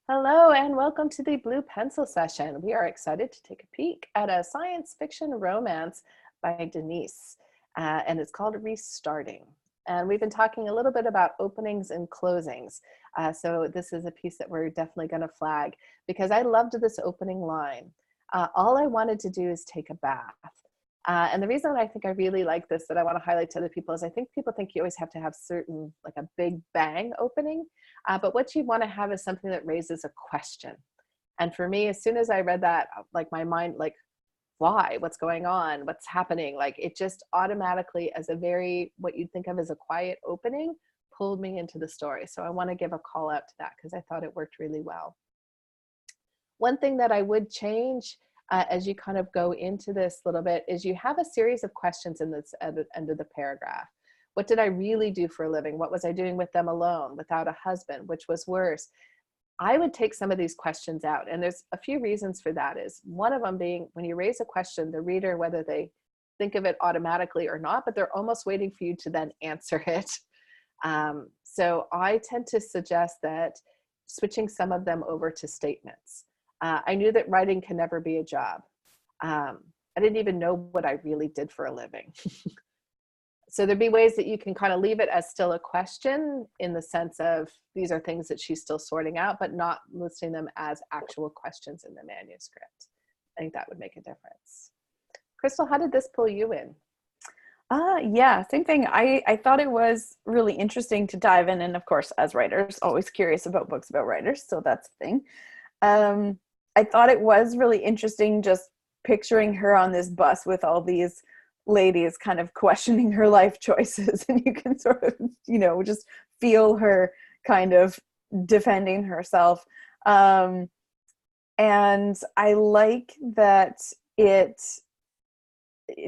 Hello and welcome to the Blue Pencil Session. We are excited to take a peek at a science fiction romance by Deniz, and it's called Restarting. And we've been talking a little bit about openings and closings. So this is a piece that we're definitely going to flag because I loved this opening line. All I wanted to do is take a bath. And the reason I think I really like this that I want to highlight to other people is I think people think you always have to have certain, like a big bang opening. But what you want to have is something that raises a question. And for me, as soon as I read that, like my mind, like, why? What's going on? What's happening? Like it just automatically, as a very, what you'd think of as a quiet opening, pulled me into the story. So I want to give a call out to that because I thought it worked really well. One thing that I would change as you kind of go into this little bit is you have a series of questions in this at the end of the paragraph. What did I really do for a living? What was I doing with them alone, without a husband? Which was worse? I would take some of these questions out. And there's a few reasons for that. Is one of them being when you raise a question, the reader, whether they think of it automatically or not, but they're almost waiting for you to then answer it. So I tend to suggest that switching some of them over to statements. I knew that writing can never be a job. I didn't even know what I really did for a living. So there'd be ways that you can kind of leave it as still a question in the sense of these are things that she's still sorting out, but not listing them as actual questions in the manuscript. I think that would make a difference. Crystal, how did this pull you in? Yeah, same thing. I thought it was really interesting to dive in. And of course, as writers, always curious about books about writers. So that's the thing. I thought it was really interesting just picturing her on this bus with all these ladies kind of questioning her life choices. And you can sort of, just feel her kind of defending herself. And I like that it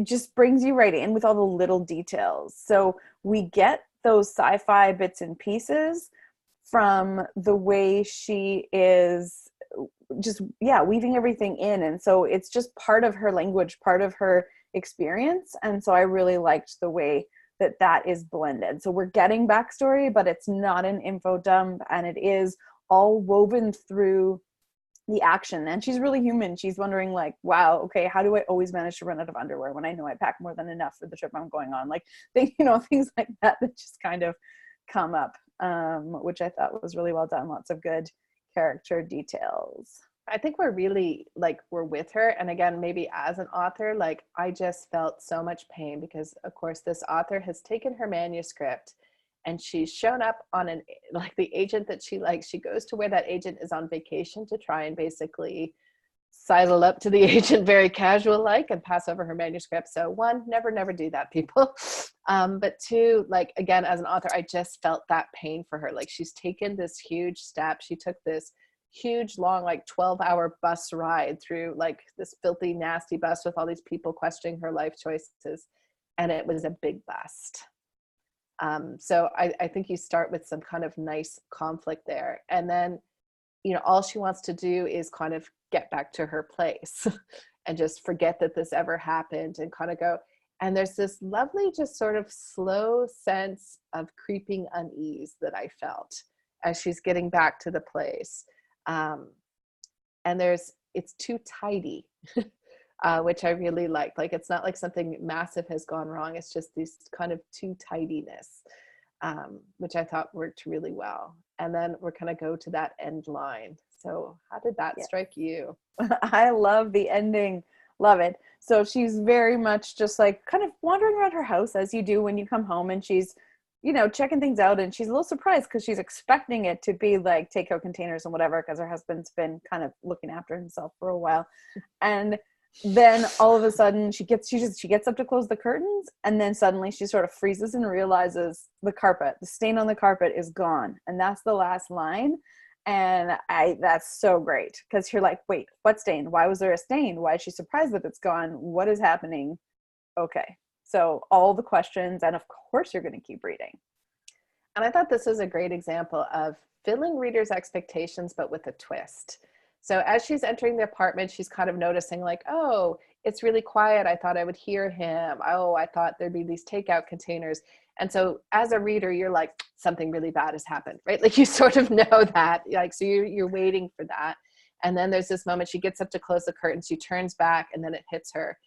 just brings you right in with all the little details. So we get those sci-fi bits and pieces from the way she is just, weaving everything in. And so it's just part of her language, part of her experience. And so I really liked the way that is blended. So we're getting backstory, but it's not an info dump, and it is all woven through the action. And she's really human. She's wondering like, wow, okay, how do I always manage to run out of underwear when I know I pack more than enough for the trip I'm going on? Like things like that just kind of come up, which I thought was really well done. Lots of good character details. I think we're really we're with her. And again, maybe as an author, like I just felt so much pain because of course this author has taken her manuscript and she's shown up on the agent that she likes. She goes to where that agent is on vacation to try and basically sidle up to the agent very casual and pass over her manuscript. So one, never do that, people. But two, again, as an author, I just felt that pain for her. Like she's taken this huge step. She took this huge, long, 12-hour bus ride through this filthy, nasty bus with all these people questioning her life choices. And it was a big bust. So I think you start with some kind of nice conflict there. And then, all she wants to do is kind of get back to her place and just forget that this ever happened and kind of go. And there's this lovely, just sort of slow sense of creeping unease that I felt as she's getting back to the place. And it's too tidy, which I really like. It's not like something massive has gone wrong. It's just this kind of too tidiness, which I thought worked really well. And then we're going to go to that end line. So how did that strike you? I love the ending. Love it. So she's very much just kind of wandering around her house as you do when you come home, and she's, checking things out, and she's a little surprised because she's expecting it to be takeout containers and whatever, because her husband's been kind of looking after himself for a while. And then all of a sudden she gets up to close the curtains, and then suddenly she sort of freezes and realizes the stain on the carpet is gone. And that's the last line. And that's so great because you're like, wait, what stain? Why was there a stain? Why is she surprised that it's gone? What is happening? Okay. So all the questions, and of course you're going to keep reading. And I thought this was a great example of filling readers' expectations, but with a twist. So as she's entering the apartment, she's kind of noticing like, oh, it's really quiet. I thought I would hear him. Oh, I thought there'd be these takeout containers. And so as a reader, you're like, something really bad has happened, right? Like you sort of know that, like, so you're waiting for that. And then there's this moment, she gets up to close the curtain, she turns back, and then it hits her,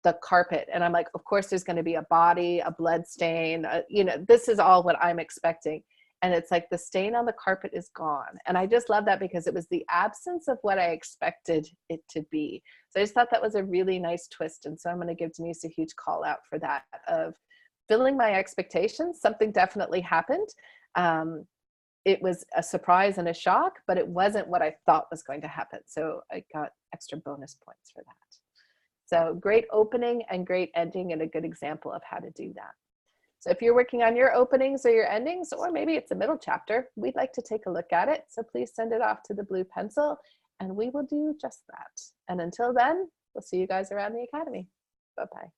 the carpet. And I'm like, of course there's going to be a body, a blood stain, you know, this is all what I'm expecting. And it's like the stain on the carpet is gone. And I just love that because it was the absence of what I expected it to be. So I just thought that was a really nice twist. And so I'm going to give Deniz a huge call out for that, of filling my expectations. Something definitely happened. It was a surprise and a shock, but it wasn't what I thought was going to happen. So I got extra bonus points for that. So great opening and great ending, and a good example of how to do that. So if you're working on your openings or your endings, or maybe it's a middle chapter, we'd like to take a look at it. So please send it off to the Blue Pencil and we will do just that. And until then, we'll see you guys around the Academy. Bye-bye.